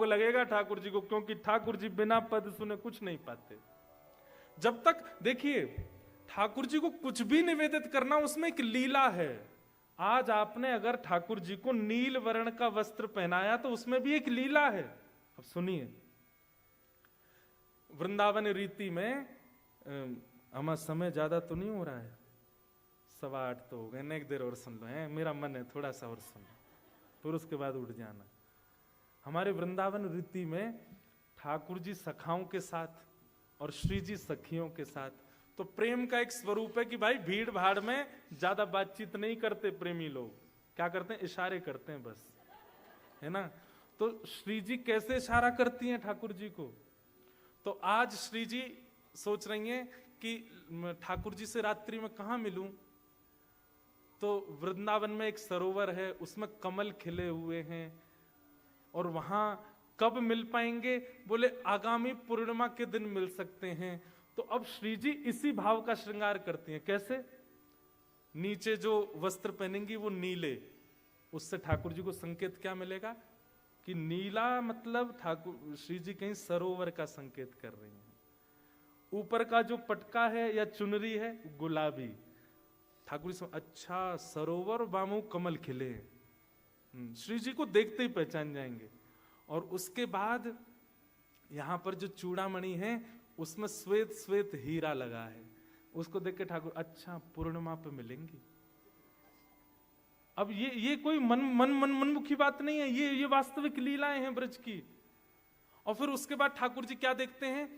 लगेगा ठाकुर जी को, क्योंकि ठाकुर जी बिना पद सुने कुछ नहीं पाते। जब तक देखिए ठाकुर जी को कुछ भी निवेदित करना उसमें एक लीला है। आज आपने अगर ठाकुर जी को नील वर्ण का वस्त्र पहनाया तो उसमें भी एक लीला है। अब सुनिए, वृंदावन रीति में हमारा समय ज्यादा तो नहीं हो रहा है, 8:15 तो हो गए, एक देर और सुन लो है, मेरा मन है थोड़ा सा और सुन लो, फिर उसके बाद उठ जाना। हमारे वृंदावन रीति में ठाकुर जी सखाओं के साथ और श्री जी सखियों के साथ, तो प्रेम का एक स्वरूप है कि भाई भीड़ भाड़ में ज्यादा बातचीत नहीं करते प्रेमी लोग, क्या करते हैं, इशारे करते हैं बस, है ना। तो श्री जी कैसे इशारा करती हैं ठाकुर जी को, तो आज श्री जी सोच रही हैं कि ठाकुर जी से रात्रि में कहां मिलूं, तो वृंदावन में एक सरोवर है, उसमें कमल खिले हुए हैं, और वहां कब मिल पाएंगे, बोले आगामी पूर्णिमा के दिन मिल सकते हैं। तो अब श्री जी इसी भाव का श्रृंगार करती हैं। कैसे, नीचे जो वस्त्र पहनेंगी वो नीले, उससे ठाकुर जी को संकेत क्या मिलेगा कि नीला मतलब ठाकुर श्री जी कहीं सरोवर का संकेत कर रही हैं। ऊपर का जो पटका है या चुनरी है गुलाबी, ठाकुर जी अच्छा सरोवर बामू कमल खिले, श्री जी को देखते ही पहचान जाएंगे। और उसके बाद यहां पर जो चूड़ामणि है उसमें श्वेत श्वेत हीरा लगा है, उसको देख के ठाकुर अच्छा पूर्णिमा पे मिलेंगी। अब ये कोई मनमुखी बात नहीं है, ये वास्तविक लीलाएं हैं ब्रज की। और फिर उसके बाद ठाकुर जी क्या देखते हैं,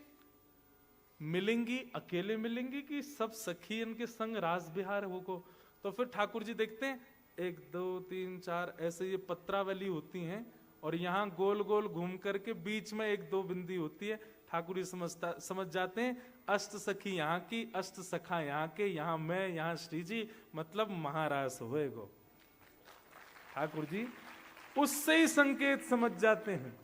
मिलेंगी अकेले मिलेंगी कि सब सखी इनके संग रास विहार होगा। तो फिर ठाकुर जी देखते हैं 1 2 3 4 ऐसे ये पत्रावली होती हैं, और यहाँ गोल गोल घूम करके बीच में 1 2 बिंदी होती है। ठाकुर जी समझ जाते हैं अष्ट सखी यहाँ की, अष्ट सखा यहाँ के, यहाँ मैं, यहाँ श्री जी, मतलब महारास होएगो। ठाकुर जी उससे ही संकेत समझ जाते हैं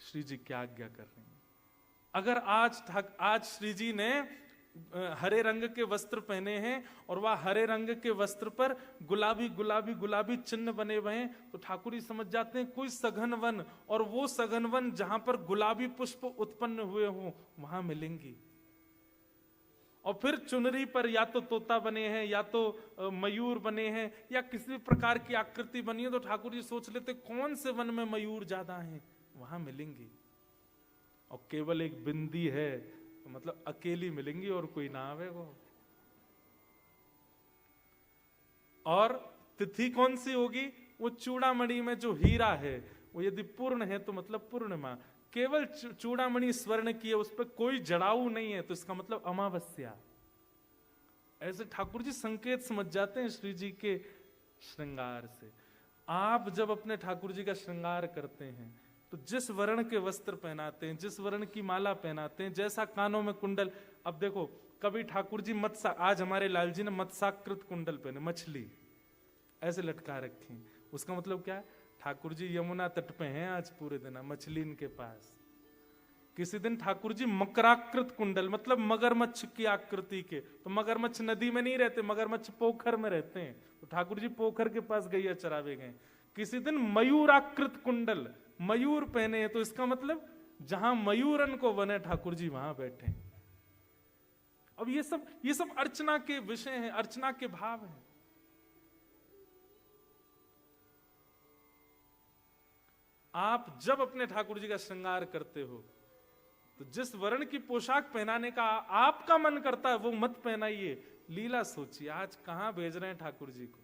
श्री जी क्या आज्ञा कर रहे हैं। अगर आज श्री जी ने हरे रंग के वस्त्र पहने हैं और वह हरे रंग के वस्त्र पर गुलाबी गुलाबी गुलाबी चिन्ह बने हुए हैं, तो ठाकुर जी समझ जाते हैं कोई सघन वन, और वो सघन वन जहां पर गुलाबी पुष्प उत्पन्न हुए हों वहां मिलेंगी। और फिर चुनरी पर या तो तोता बने हैं, या तो मयूर बने हैं, या किसी प्रकार की आकृति बनी है, तो ठाकुर जी सोच लेते कौन से वन में मयूर ज्यादा हैं, वहां मिलेंगी। और केवल एक बिंदी है तो मतलब अकेली मिलेंगी और कोई ना आवे वो। और तिथि कौन सी होगी, वो चूड़ामणि में जो हीरा है वो यदि पूर्ण है तो मतलब पूर्णिमा। केवल चूड़ामणि स्वर्ण की है, उस पर कोई जड़ाऊ नहीं है, तो इसका मतलब अमावस्या। ऐसे ठाकुर जी संकेत समझ जाते हैं श्री जी के श्रृंगार से। आप जब अपने ठाकुर जी का श्रृंगार करते हैं तो जिस वर्ण के वस्त्र पहनाते हैं, जिस वर्ण की माला पहनाते हैं, जैसा कानों में कुंडल, अब देखो कभी ठाकुर जी आज हमारे लाल जी ने मत्स्याकृत कुंडल पहने, मछली ऐसे लटका रखी, उसका मतलब क्या है, ठाकुर जी यमुना तट पे हैं आज पूरे दिन, मछली इनके पास। किसी दिन ठाकुर जी मकराकृत कुंडल, मतलब मगरमच्छ की आकृति के, तो मगरमच्छ नदी में नहीं रहते, मगरमच्छ पोखर में रहते हैं, तो ठाकुर जी पोखर के पास गैया चरावे गए। किसी दिन मयूराकृत कुंडल, मयूर पहने हैं, तो इसका मतलब जहां मयूरन को बने ठाकुर जी वहां बैठे। अब ये सब अर्चना के विषय हैं, अर्चना के भाव हैं। आप जब अपने ठाकुर जी का श्रृंगार करते हो तो जिस वर्ण की पोशाक पहनाने का आपका मन करता है वो मत पहनाइए, लीला सोचिए आज कहां भेज रहे हैं ठाकुर जी को,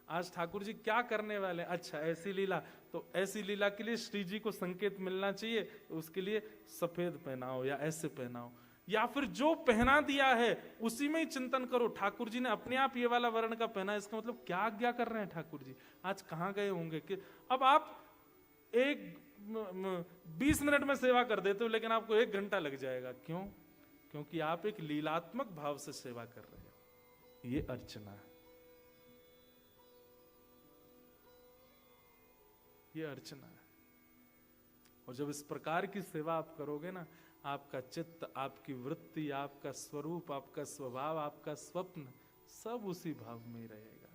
आज ठाकुर जी क्या करने वाले हैं। अच्छा ऐसी लीला, तो ऐसी लीला के लिए श्री जी को संकेत मिलना चाहिए, तो उसके लिए सफेद पहनाओ या ऐसे पहनाओ, या फिर जो पहना दिया है उसी में ही चिंतन करो। ठाकुर जी ने अपने आप ये वाला वर्ण का पहना, इसका मतलब क्या आज्ञा कर रहे हैं ठाकुर जी, आज कहां गए होंगे। कि अब आप 20 मिनट में सेवा कर देते हो, लेकिन आपको 1 घंटा लग जाएगा। क्यों? क्योंकि आप एक लीलात्मक भाव से सेवा कर रहे हो। ये अर्चना है, ये अर्चना है। और जब इस प्रकार की सेवा आप करोगे ना, आपका चित्त, आपकी वृत्ति, आपका स्वरूप, आपका स्वभाव, आपका स्वप्न सब उसी भाव में ही रहेगा।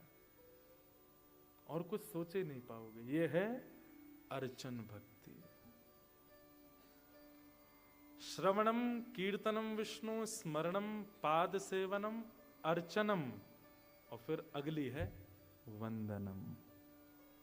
और कुछ सोचे नहीं पाओगे। ये है अर्चन भक्ति। श्रवणम कीर्तनम विष्णु स्मरणम पाद सेवनम अर्चनम, और फिर अगली है वंदनम।